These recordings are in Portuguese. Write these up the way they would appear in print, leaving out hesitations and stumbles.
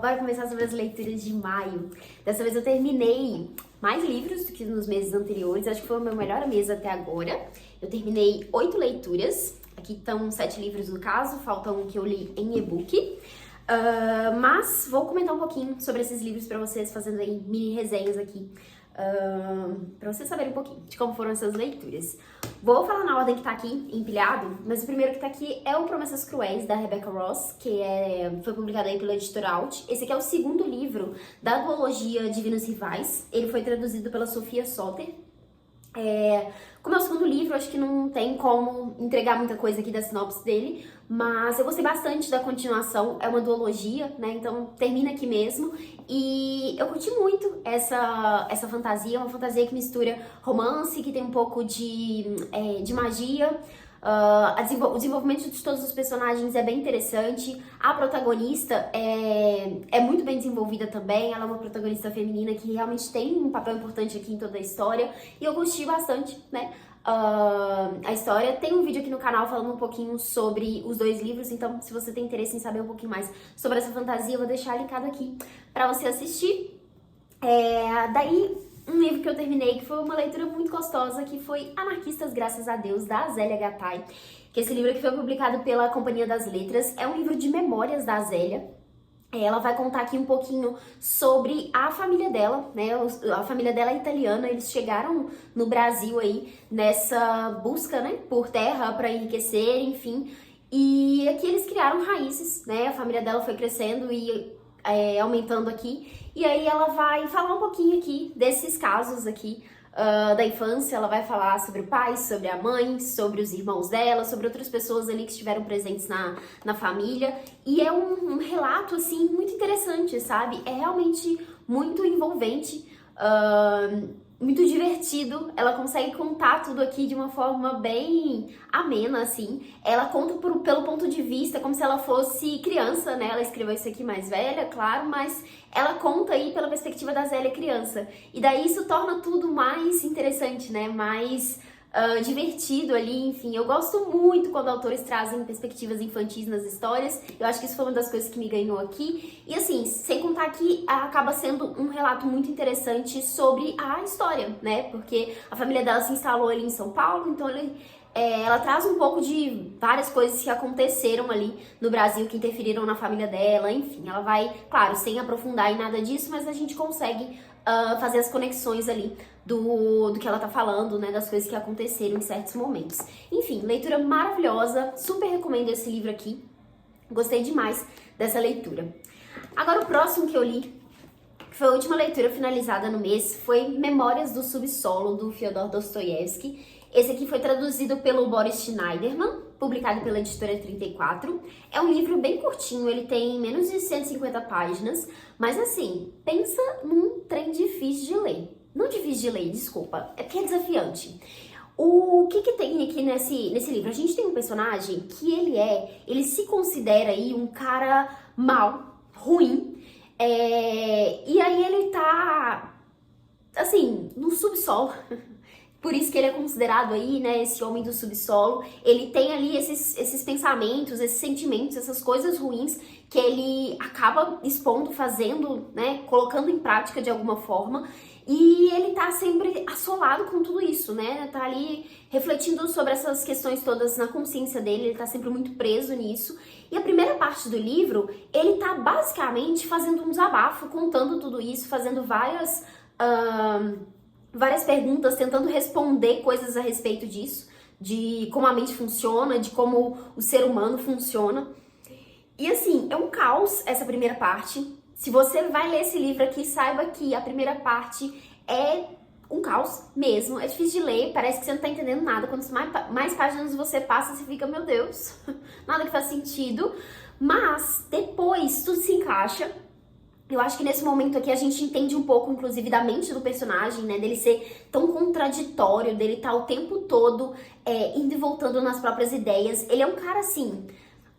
Bora começar sobre as leituras de maio. Dessa vez eu terminei mais livros do que nos meses anteriores, acho que foi o meu melhor mês até agora. Eu terminei 8 leituras, aqui estão 7 livros no caso, falta um que eu li em e-book. Mas vou comentar um pouquinho sobre esses livros pra vocês, fazendo aí mini resenhas aqui, pra vocês saberem um pouquinho de como foram essas leituras. Vou falar na ordem que tá aqui, empilhado, mas o primeiro que tá aqui é o Promessas Cruéis, da Rebecca Ross, que foi publicado aí pela editora Alt. Esse aqui é o segundo livro da duologia Divinos Rivais, ele foi traduzido pela Sofia Soter. Como é o segundo livro, acho que não tem como entregar muita coisa aqui da sinopse dele, mas eu gostei bastante da continuação, é uma duologia, né, então termina aqui mesmo, e eu curti muito essa fantasia, uma fantasia que mistura romance, que tem um pouco de magia. O desenvolvimento de todos os personagens é bem interessante. A protagonista é muito bem desenvolvida também. Ela é uma protagonista feminina que realmente tem um papel importante aqui em toda a história. E eu gostei bastante, né? A história. Tem um vídeo aqui no canal falando um pouquinho sobre os dois livros. Então, se você tem interesse em saber um pouquinho mais sobre essa fantasia, eu vou deixar linkado aqui pra você assistir. Daí, um livro que eu terminei, que foi uma leitura muito gostosa, que foi Anarquistas Graças a Deus, da Zélia Gattai. Que esse livro aqui foi publicado pela Companhia das Letras. É um livro de memórias da Zélia. Ela vai contar aqui um pouquinho sobre a família dela, né? A família dela é italiana, eles chegaram no Brasil aí nessa busca, né, por terra para enriquecer, enfim. E aqui eles criaram raízes, né? A família dela foi crescendo e aumentando aqui. E aí ela vai falar um pouquinho aqui desses casos aqui da infância. Ela vai falar sobre o pai, sobre a mãe, sobre os irmãos dela, sobre outras pessoas ali que estiveram presentes na família. E é um relato, assim, muito interessante, sabe? É realmente muito envolvente, muito divertido. Ela consegue contar tudo aqui de uma forma bem amena, assim. Ela conta pelo ponto de vista, como se ela fosse criança, né? Ela escreveu isso aqui mais velha, claro, mas ela conta aí pela perspectiva da Zélia criança. E daí isso torna tudo mais interessante, né? Mais divertido ali, enfim. Eu gosto muito quando autores trazem perspectivas infantis nas histórias. Eu acho que isso foi uma das coisas que me ganhou aqui. E assim, sem contar que acaba sendo um relato muito interessante sobre a história, né? Porque a família dela se instalou ali em São Paulo, então ela traz um pouco de várias coisas que aconteceram ali no Brasil, que interferiram na família dela, enfim. Ela vai, claro, sem aprofundar em nada disso, mas a gente consegue fazer as conexões ali do que ela tá falando, né, das coisas que aconteceram em certos momentos. Enfim, leitura maravilhosa, super recomendo esse livro aqui, gostei demais dessa leitura. Agora o próximo que eu li, que foi a última leitura finalizada no mês, foi Memórias do Subsolo, do Fyodor Dostoiévski. Esse aqui foi traduzido pelo Boris Schneiderman, publicado pela editora 34. É um livro bem curtinho, ele tem menos de 150 páginas, mas assim, pensa num trem difícil de ler. Não difícil de ler, desculpa, é porque é desafiante. O que tem aqui nesse livro? A gente tem um personagem que ele se considera aí um cara mau, ruim, e aí ele tá, assim, no subsolo. Por isso que ele é considerado aí, né, esse homem do subsolo. Ele tem ali esses pensamentos, esses sentimentos, essas coisas ruins que ele acaba expondo, fazendo, né, colocando em prática de alguma forma. E ele tá sempre assolado com tudo isso, né, tá ali refletindo sobre essas questões todas na consciência dele, ele tá sempre muito preso nisso. E a primeira parte do livro, ele tá basicamente fazendo um desabafo, contando tudo isso, fazendo várias perguntas, tentando responder coisas a respeito disso, de como a mente funciona, de como o ser humano funciona. E assim, é um caos essa primeira parte. Se você vai ler esse livro aqui, saiba que a primeira parte é um caos mesmo. É difícil de ler, parece que você não tá entendendo nada. Quanto mais páginas você passa, você fica, meu Deus, nada que faz sentido. Mas depois tudo se encaixa. Eu acho que nesse momento aqui a gente entende um pouco, inclusive, da mente do personagem, né? Dele ser tão contraditório, dele estar o tempo todo indo e voltando nas próprias ideias. Ele é um cara, assim,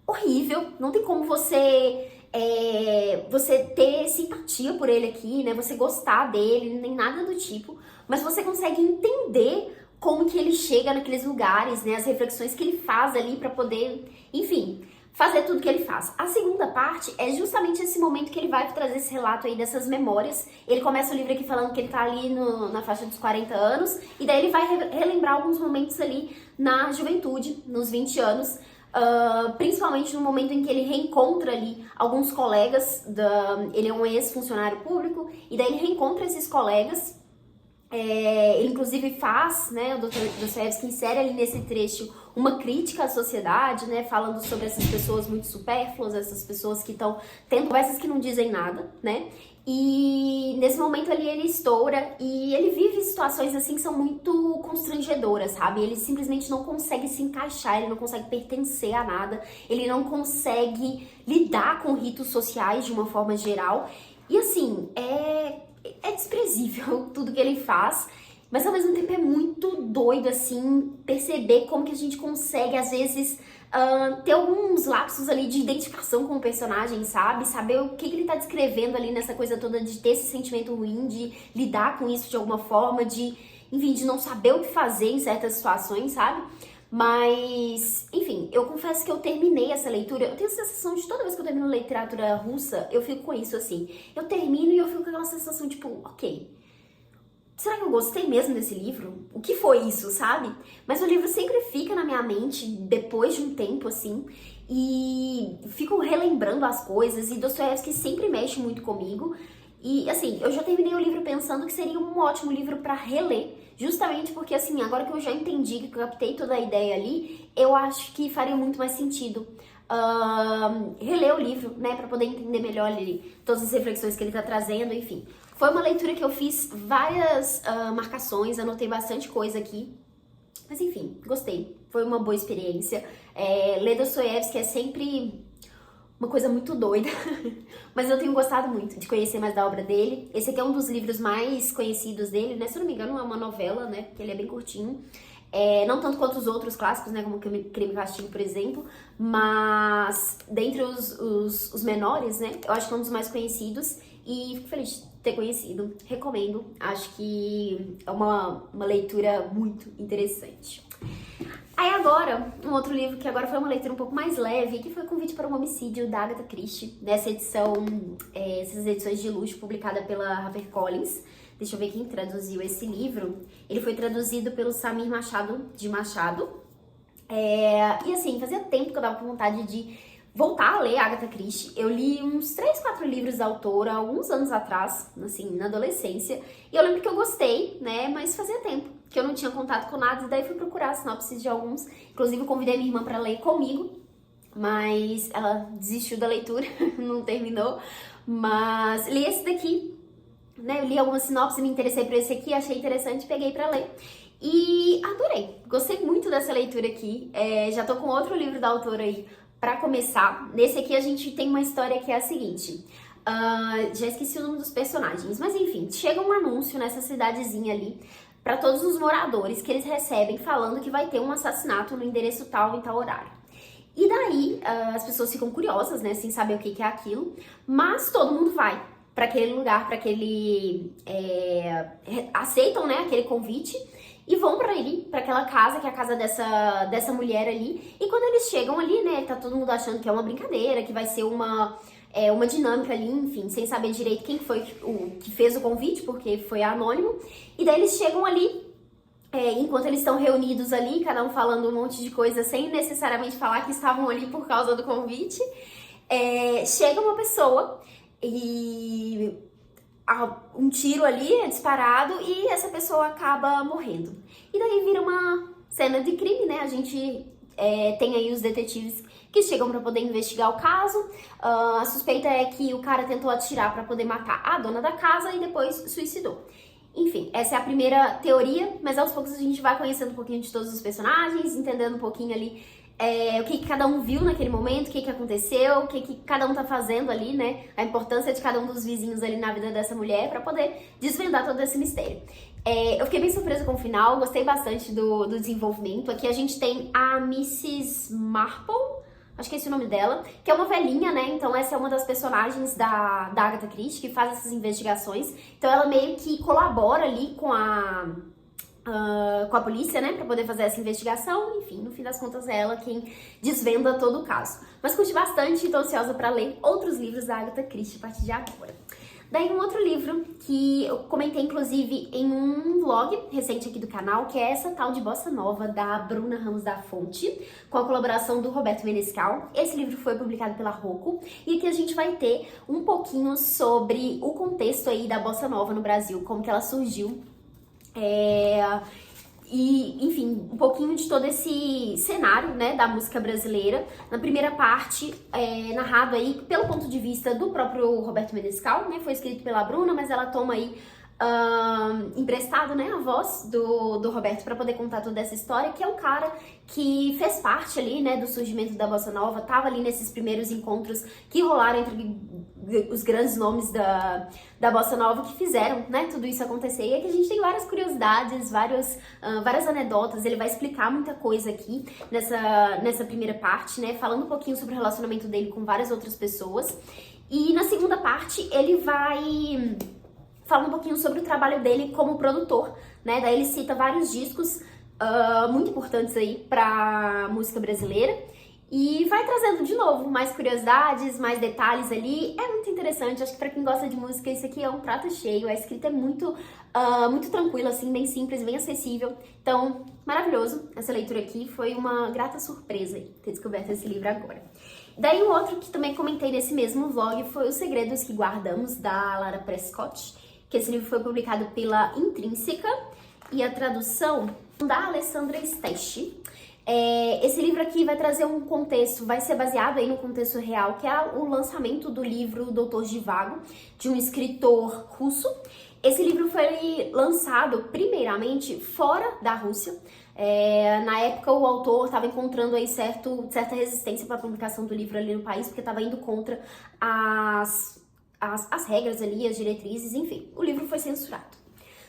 horrível. Não tem como você ter simpatia por ele aqui, né? Você gostar dele, nem nada do tipo. Mas você consegue entender como que ele chega naqueles lugares, né? As reflexões que ele faz ali pra poder, enfim, fazer tudo que ele faz. A segunda parte é justamente esse momento que ele vai trazer esse relato aí dessas memórias. Ele começa o livro aqui falando que ele tá ali na faixa dos 40 anos, e daí ele vai relembrar alguns momentos ali na juventude, nos 20 anos, principalmente no momento em que ele reencontra ali alguns colegas, ele é um ex-funcionário público, e daí ele reencontra esses colegas. Ele inclusive faz, né, o Dr. Dostoiévski insere ali nesse trecho uma crítica à sociedade, né, falando sobre essas pessoas muito supérfluas, essas pessoas que estão tendo conversas que não dizem nada, né, e nesse momento ali ele estoura e ele vive situações assim que são muito constrangedoras, sabe, ele simplesmente não consegue se encaixar, ele não consegue pertencer a nada, ele não consegue lidar com ritos sociais de uma forma geral, e assim, é desprezível tudo que ele faz, mas ao mesmo tempo é muito doido, assim, perceber como que a gente consegue, às vezes, ter alguns lapsos ali de identificação com o personagem, sabe? Saber o que ele tá descrevendo ali nessa coisa toda de ter esse sentimento ruim, de lidar com isso de alguma forma, enfim, de não saber o que fazer em certas situações, sabe? Mas, enfim, eu confesso que eu terminei essa leitura, eu tenho a sensação de toda vez que eu termino literatura russa, eu fico com isso, assim. Eu termino e eu fico com aquela sensação, tipo, ok, será que eu gostei mesmo desse livro? O que foi isso, sabe? Mas o livro sempre fica na minha mente depois de um tempo, assim, e fico relembrando as coisas, e Dostoiévski sempre mexe muito comigo. E, assim, eu já terminei o livro pensando que seria um ótimo livro pra reler, justamente porque, assim, agora que eu já entendi, que eu captei toda a ideia ali, eu acho que faria muito mais sentido reler o livro, né, pra poder entender melhor ali todas as reflexões que ele tá trazendo, enfim. Foi uma leitura que eu fiz várias marcações, anotei bastante coisa aqui, mas enfim, gostei, foi uma boa experiência. Ler Dostoiévski é sempre uma coisa muito doida, mas eu tenho gostado muito de conhecer mais da obra dele. Esse aqui é um dos livros mais conhecidos dele, né? Se eu não me engano, é uma novela, né? Porque ele é bem curtinho. Não tanto quanto os outros clássicos, né? Como Crime e Castigo, por exemplo. Mas, dentre os menores, né? Eu acho que é um dos mais conhecidos. E fico feliz de ter conhecido. Recomendo. Acho que é uma leitura muito interessante. Aí agora, um outro livro que agora foi uma leitura um pouco mais leve, que foi Convite para um Homicídio, da Agatha Christie, nessa edição, essas edições de luxo, publicada pela HarperCollins. Deixa eu ver quem traduziu esse livro. Ele foi traduzido pelo Samir Machado de Machado. E assim, fazia tempo que eu tava com vontade de voltar a ler Agatha Christie. Eu li uns 3, 4 livros da autora alguns anos atrás, assim, na adolescência. E eu lembro que eu gostei, né, mas fazia tempo que eu não tinha contato com nada, e daí fui procurar sinopses de alguns. Inclusive, eu convidei minha irmã pra ler comigo, mas ela desistiu da leitura, não terminou. Mas li esse daqui, né? Eu li algumas sinopses, me interessei por esse aqui, achei interessante, peguei pra ler. E adorei, gostei muito dessa leitura aqui. Já tô com outro livro da autora aí pra começar. Nesse aqui a gente tem uma história que é a seguinte. Já esqueci o nome dos personagens, mas enfim, chega um anúncio nessa cidadezinha ali para todos os moradores que eles recebem falando que vai ter um assassinato no endereço tal em tal horário. E daí as pessoas ficam curiosas, né, sem saber o que é aquilo, mas todo mundo vai para aquele lugar, para aquele aceitam, né, aquele convite e vão para aquela casa, que é a casa dessa mulher ali. E quando eles chegam ali, né, tá todo mundo achando que é uma brincadeira, que vai ser uma dinâmica ali, enfim, sem saber direito quem foi o que fez o convite, porque foi anônimo. E daí eles chegam ali, enquanto eles estão reunidos ali, cada um falando um monte de coisa, sem necessariamente falar que estavam ali por causa do convite. Chega uma pessoa e um tiro ali é disparado e essa pessoa acaba morrendo. E daí vira uma cena de crime, né? A gente tem aí os detetives que chegam para poder investigar o caso. A suspeita é que o cara tentou atirar para poder matar a dona da casa e depois suicidou. Enfim, essa é a primeira teoria, mas aos poucos a gente vai conhecendo um pouquinho de todos os personagens, entendendo um pouquinho ali o que cada um viu naquele momento, o que aconteceu, o que cada um tá fazendo ali, né? A importância de cada um dos vizinhos ali na vida dessa mulher para poder desvendar todo esse mistério. Eu fiquei bem surpresa com o final, gostei bastante do desenvolvimento. Aqui a gente tem a Mrs. Marple, acho que é esse o nome dela, que é uma velhinha, né? Então essa é uma das personagens da Agatha Christie, que faz essas investigações. Então ela meio que colabora ali com a com a polícia, né, pra poder fazer essa investigação. Enfim, no fim das contas é ela quem desvenda todo o caso. Mas curti bastante e tô ansiosa pra ler outros livros da Agatha Christie a partir de agora. Daí um outro livro que eu comentei inclusive em um vlog recente aqui do canal, que é essa tal de Bossa Nova da Bruna Ramos da Fonte, com a colaboração do Roberto Menescal. Esse livro foi publicado pela Rocco e aqui a gente vai ter um pouquinho sobre o contexto aí da Bossa Nova no Brasil, como que ela surgiu. E, enfim, um pouquinho de todo esse cenário, né, da música brasileira. Na primeira parte, narrado aí pelo ponto de vista do próprio Roberto Menescal, né, foi escrito pela Bruna, mas ela toma aí emprestado, né, a voz do Roberto para poder contar toda essa história, que é um cara que fez parte ali, né, do surgimento da Bossa Nova, tava ali nesses primeiros encontros que rolaram entre os grandes nomes da Bossa Nova que fizeram, né, tudo isso acontecer. E aqui a gente tem várias curiosidades, várias anedotas. Ele vai explicar muita coisa aqui nessa primeira parte, né, falando um pouquinho sobre o relacionamento dele com várias outras pessoas. E na segunda parte ele vai falar um pouquinho sobre o trabalho dele como produtor, né, daí ele cita vários discos muito importantes aí pra música brasileira. E vai trazendo de novo mais curiosidades, mais detalhes ali. É muito interessante, acho que pra quem gosta de música isso aqui é um prato cheio. A escrita é muito tranquila, assim, bem simples, bem acessível. Então, maravilhoso essa leitura aqui, foi uma grata surpresa ter descoberto esse livro agora. Daí um outro que também comentei nesse mesmo vlog foi Os Segredos que Guardamos, da Lara Prescott, que esse livro foi publicado pela Intrínseca e a tradução da Alessandra Steschi. Esse livro aqui vai trazer um contexto, vai ser baseado aí no contexto real, que é o lançamento do livro Doutor Zhivago, de um escritor russo. Esse livro foi lançado primeiramente fora da Rússia. Na época o autor estava encontrando aí certa resistência para a publicação do livro ali no país, porque estava indo contra as regras ali, as diretrizes, enfim. O livro foi censurado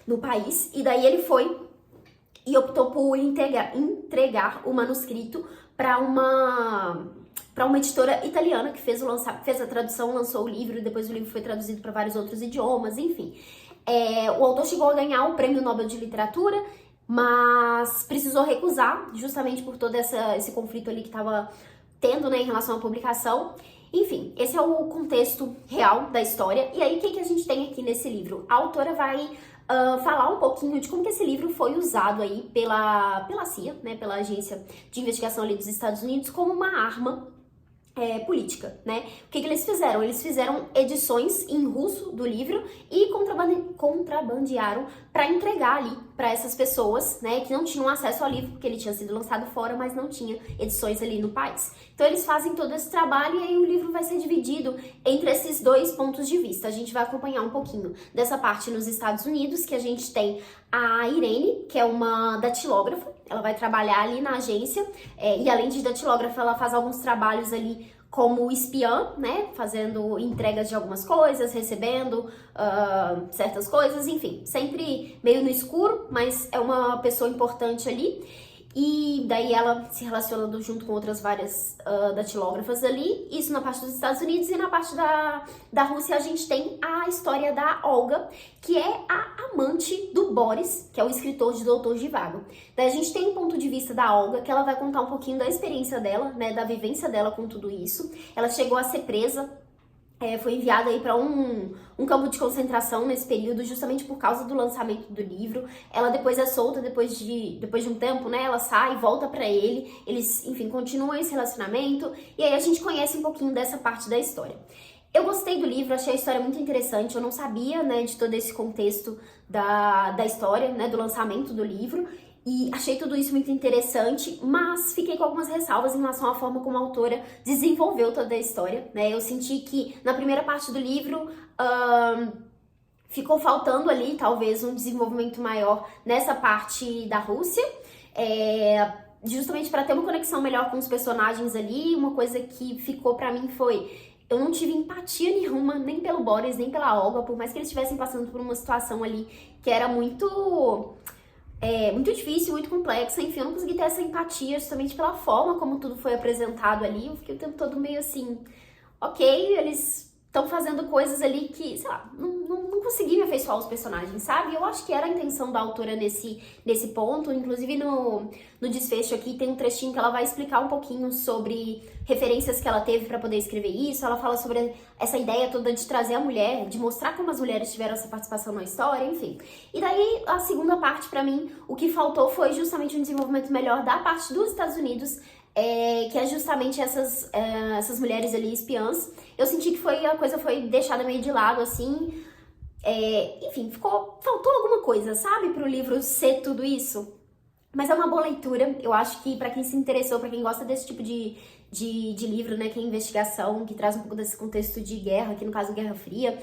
no país e daí ele foi e optou por entregar o manuscrito para uma editora italiana que fez a tradução, lançou o livro, e depois o livro foi traduzido para vários outros idiomas, enfim. O autor chegou a ganhar o Prêmio Nobel de Literatura, mas precisou recusar, justamente por todo esse conflito ali que estava tendo, né, em relação à publicação. Enfim, esse é o contexto real da história. E aí, o que a gente tem aqui nesse livro? A autora vai falar um pouquinho de como que esse livro foi usado aí pela CIA, né, pela Agência de Investigação ali dos Estados Unidos, como uma arma política, né? O que eles fizeram? Eles fizeram edições em russo do livro e contrabandearam para entregar ali para essas pessoas, né, que não tinham acesso ao livro, porque ele tinha sido lançado fora, mas não tinha edições ali no país. Então eles fazem todo esse trabalho e aí o livro vai ser dividido entre esses dois pontos de vista. A gente vai acompanhar um pouquinho dessa parte nos Estados Unidos, que a gente tem a Irene, que é uma datilógrafa. Ela vai trabalhar ali na agência e além de datilógrafa, ela faz alguns trabalhos ali como espiã, né, fazendo entregas de algumas coisas, recebendo certas coisas, enfim, sempre meio no escuro, mas é uma pessoa importante ali. E daí ela se relacionando junto com outras várias datilógrafas ali, isso na parte dos Estados Unidos. E na parte da Rússia a gente tem a história da Olga, que é a amante do Boris, que é o escritor de Doutor Zhivago. Daí a gente tem um ponto de vista da Olga, que ela vai contar um pouquinho da experiência dela, né, da vivência dela com tudo isso. Ela chegou a ser presa, foi enviada aí para um campo de concentração nesse período, justamente por causa do lançamento do livro. Ela depois é solta, depois de um tempo, né, ela sai, volta para ele, eles, enfim, continuam esse relacionamento, e aí a gente conhece um pouquinho dessa parte da história. Eu gostei do livro, achei a história muito interessante, eu não sabia, né, de todo esse contexto da história, né, do lançamento do livro, e achei tudo isso muito interessante, mas fiquei com algumas ressalvas em relação à forma como a autora desenvolveu toda a história, né? Eu senti que na primeira parte do livro ficou faltando ali, talvez, um desenvolvimento maior nessa parte da Rússia, justamente para ter uma conexão melhor com os personagens ali. Uma coisa que ficou pra mim foi: eu não tive empatia nenhuma, nem pelo Boris, nem pela Olga, por mais que eles estivessem passando por uma situação ali que era muito difícil, muito complexa. Enfim, eu não consegui ter essa empatia justamente pela forma como tudo foi apresentado ali. Eu fiquei o tempo todo meio assim, ok, eles estão fazendo coisas ali que, sei lá, não consegui me afeiçoar aos personagens, sabe? Eu acho que era a intenção da autora nesse ponto. Inclusive no desfecho aqui tem um trechinho que ela vai explicar um pouquinho sobre referências que ela teve pra poder escrever isso. Ela fala sobre essa ideia toda de trazer a mulher, de mostrar como as mulheres tiveram essa participação na história, enfim. E daí, a segunda parte, pra mim, o que faltou foi justamente um desenvolvimento melhor da parte dos Estados Unidos, que é justamente essas mulheres ali espiãs. Eu senti que a coisa foi deixada meio de lado, assim. Enfim, faltou alguma coisa, sabe, pro livro ser tudo isso. Mas é uma boa leitura. Eu acho que pra quem se interessou, pra quem gosta desse tipo de livro, né, que é investigação, que traz um pouco desse contexto de guerra, aqui no caso Guerra Fria,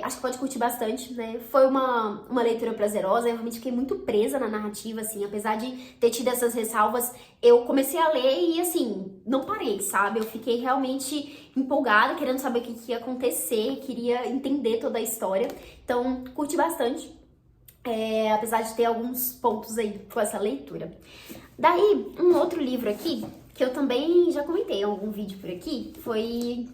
acho que pode curtir bastante, né? Foi uma leitura prazerosa. Eu realmente fiquei muito presa na narrativa, assim, apesar de ter tido essas ressalvas, eu comecei a ler e, assim, não parei, sabe? Eu fiquei realmente empolgada, querendo saber o que ia acontecer, queria entender toda a história, então curti bastante, apesar de ter alguns pontos aí com essa leitura. Daí, um outro livro aqui, que eu também já comentei em algum vídeo por aqui,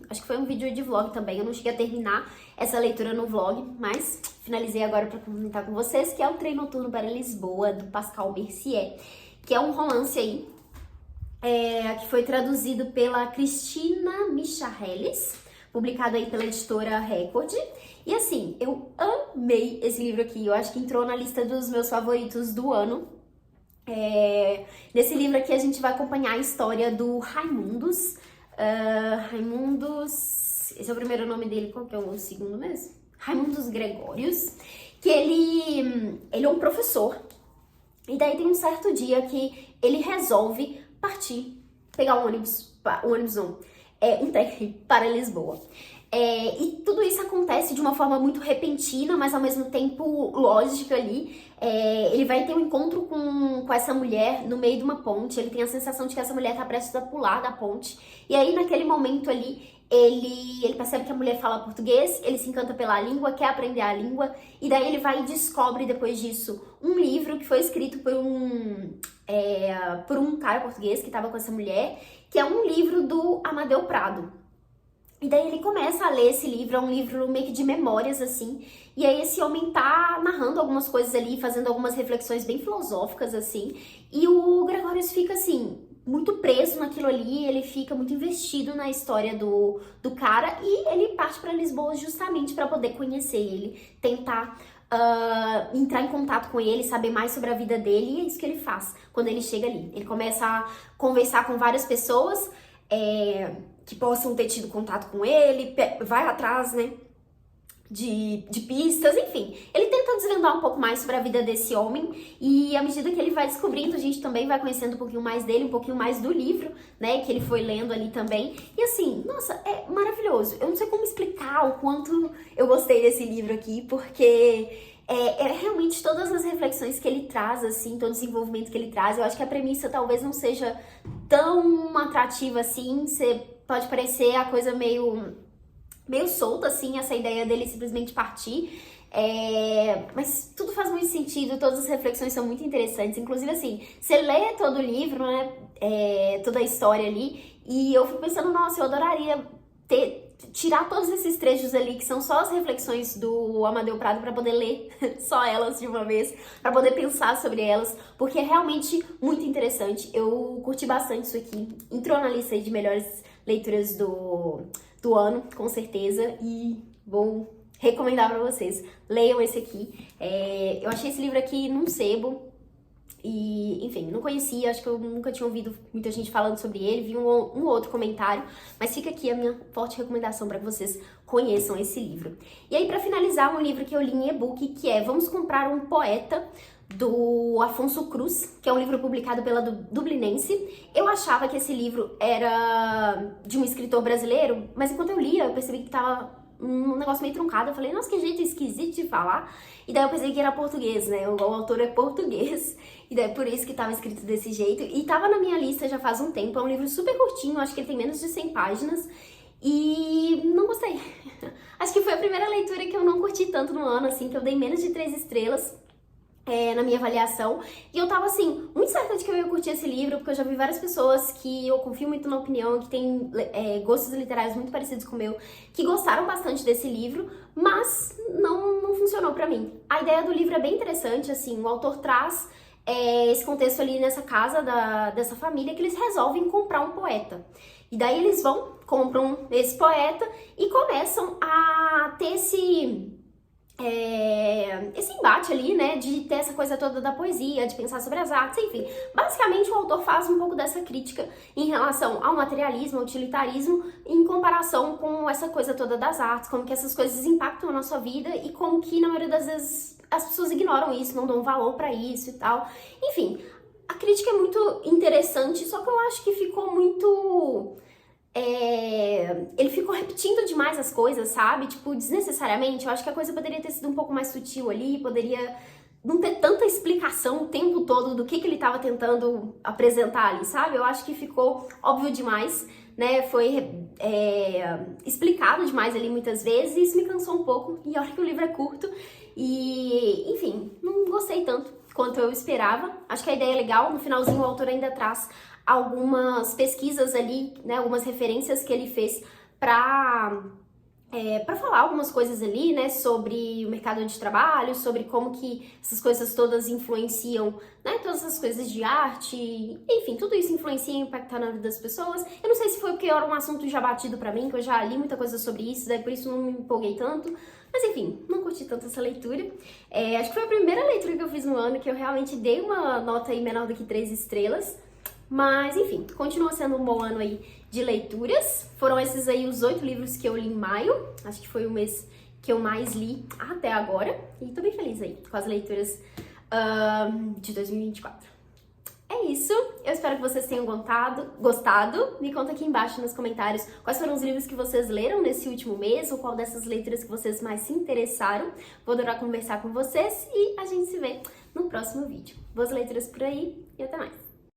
acho que foi um vídeo de vlog também, eu não cheguei a terminar essa leitura no vlog, mas finalizei agora para comentar com vocês, que é o Trem Noturno para Lisboa, do Pascal Mercier, que é um romance aí, que foi traduzido pela Cristina Michaelis, publicado aí pela editora Record. E assim, eu amei esse livro aqui, eu acho que entrou na lista dos meus favoritos do ano. Nesse livro aqui a gente vai acompanhar a história do Raimundos. Raimundos, esse é o primeiro nome dele, qual que é o segundo mesmo? Raimundos Gregórios, que ele é um professor. E daí tem um certo dia que ele resolve partir, pegar um trem para Lisboa. E tudo isso acontece de uma forma muito repentina, mas ao mesmo tempo lógica ali. Ele vai ter um encontro com essa mulher no meio de uma ponte. Ele tem a sensação de que essa mulher tá prestes a pular da ponte. E aí, naquele momento ali, ele percebe que a mulher fala português, ele se encanta pela língua, quer aprender a língua. E daí ele vai e descobre, depois disso, um livro que foi escrito por um cara português que estava com essa mulher, que é um livro do Amadeu Prado. E daí ele começa a ler esse livro, é um livro meio que de memórias, assim. E aí esse homem tá narrando algumas coisas ali, fazendo algumas reflexões bem filosóficas, assim. E o Gregórios fica, assim, muito preso naquilo ali, ele fica muito investido na história do cara. E ele parte pra Lisboa justamente pra poder conhecer ele, tentar entrar em contato com ele, saber mais sobre a vida dele. E é isso que ele faz quando ele chega ali. Ele começa a conversar com várias pessoas, que possam ter tido contato com ele, vai atrás, né, de pistas, enfim. Ele tenta desvendar um pouco mais sobre a vida desse homem e à medida que ele vai descobrindo, a gente também vai conhecendo um pouquinho mais dele, um pouquinho mais do livro, né, que ele foi lendo ali também. E assim, nossa, é maravilhoso. Eu não sei como explicar o quanto eu gostei desse livro aqui, porque realmente todas as reflexões que ele traz, assim, todo o desenvolvimento que ele traz. Eu acho que a premissa talvez não seja tão atrativa assim, pode parecer a coisa meio solta, assim, essa ideia dele simplesmente partir. Mas tudo faz muito sentido, todas as reflexões são muito interessantes. Inclusive, assim, você lê todo o livro, né, toda a história ali, e eu fico pensando, nossa, eu adoraria tirar todos esses trechos ali, que são só as reflexões do Amadeu Prado, para poder ler só elas de uma vez, para poder pensar sobre elas, porque é realmente muito interessante. Eu curti bastante isso aqui, entrou na lista de melhores leituras do ano, com certeza, e vou recomendar para vocês. Leiam esse aqui. Eu achei esse livro aqui num sebo, e, enfim, não conhecia, acho que eu nunca tinha ouvido muita gente falando sobre ele, vi um outro comentário, mas fica aqui a minha forte recomendação para que vocês conheçam esse livro. E aí, para finalizar, um livro que eu li em e-book, que é Vamos Comprar um Poeta, do Afonso Cruz, que é um livro publicado pela Dublinense. Eu achava que esse livro era de um escritor brasileiro, mas enquanto eu lia, eu percebi que tava um negócio meio truncado. Eu falei, nossa, que jeito esquisito de falar. E daí eu pensei que era português, né? O autor é português. E daí é por isso que tava escrito desse jeito. E tava na minha lista já faz um tempo. É um livro super curtinho, acho que ele tem menos de 100 páginas. E não gostei. Acho que foi a primeira leitura que eu não curti tanto no ano, assim, que eu dei menos de 3 estrelas. na minha avaliação, e eu tava assim, muito certa de que eu ia curtir esse livro, porque eu já vi várias pessoas que eu confio muito na opinião, que têm gostos literários muito parecidos com o meu, que gostaram bastante desse livro, mas não funcionou pra mim. A ideia do livro é bem interessante, assim, o autor traz esse contexto ali nessa casa dessa família, que eles resolvem comprar um poeta. E daí eles compram esse poeta e começam a ter esse embate ali, né, de ter essa coisa toda da poesia, de pensar sobre as artes, enfim. Basicamente, o autor faz um pouco dessa crítica em relação ao materialismo, ao utilitarismo, em comparação com essa coisa toda das artes, como que essas coisas impactam a nossa vida e como que, na maioria das vezes, as pessoas ignoram isso, não dão valor pra isso e tal. Enfim, a crítica é muito interessante, só que eu acho que ficou muito... ele ficou repetindo demais as coisas, sabe? Tipo, desnecessariamente. Eu acho que a coisa poderia ter sido um pouco mais sutil ali, poderia não ter tanta explicação o tempo todo do que ele estava tentando apresentar ali, sabe? Eu acho que ficou óbvio demais, né? Foi explicado demais ali muitas vezes e isso me cansou um pouco. E olha que o livro é curto e, enfim, não gostei tanto quanto eu esperava. Acho que a ideia é legal. No finalzinho o autor ainda traz algumas pesquisas ali, né, algumas referências que ele fez para falar algumas coisas ali, né, sobre o mercado de trabalho, sobre como que essas coisas todas influenciam, né, todas essas coisas de arte, enfim, tudo isso influencia e impacta na vida das pessoas. Eu não sei se foi porque era um assunto já batido pra mim, que eu já li muita coisa sobre isso, daí por isso não me empolguei tanto, mas enfim, não curti tanto essa leitura. Acho que foi a primeira leitura que eu fiz no ano que eu realmente dei uma nota aí menor do que 3 estrelas. Mas, enfim, continua sendo um bom ano aí de leituras. Foram esses aí os 8 livros que eu li em maio. Acho que foi o mês que eu mais li até agora. E tô bem feliz aí com as leituras de 2024. É isso. Eu espero que vocês tenham gostado. Me conta aqui embaixo nos comentários quais foram os livros que vocês leram nesse último mês ou qual dessas leituras que vocês mais se interessaram. Vou adorar conversar com vocês e a gente se vê no próximo vídeo. Boas leituras por aí e até mais!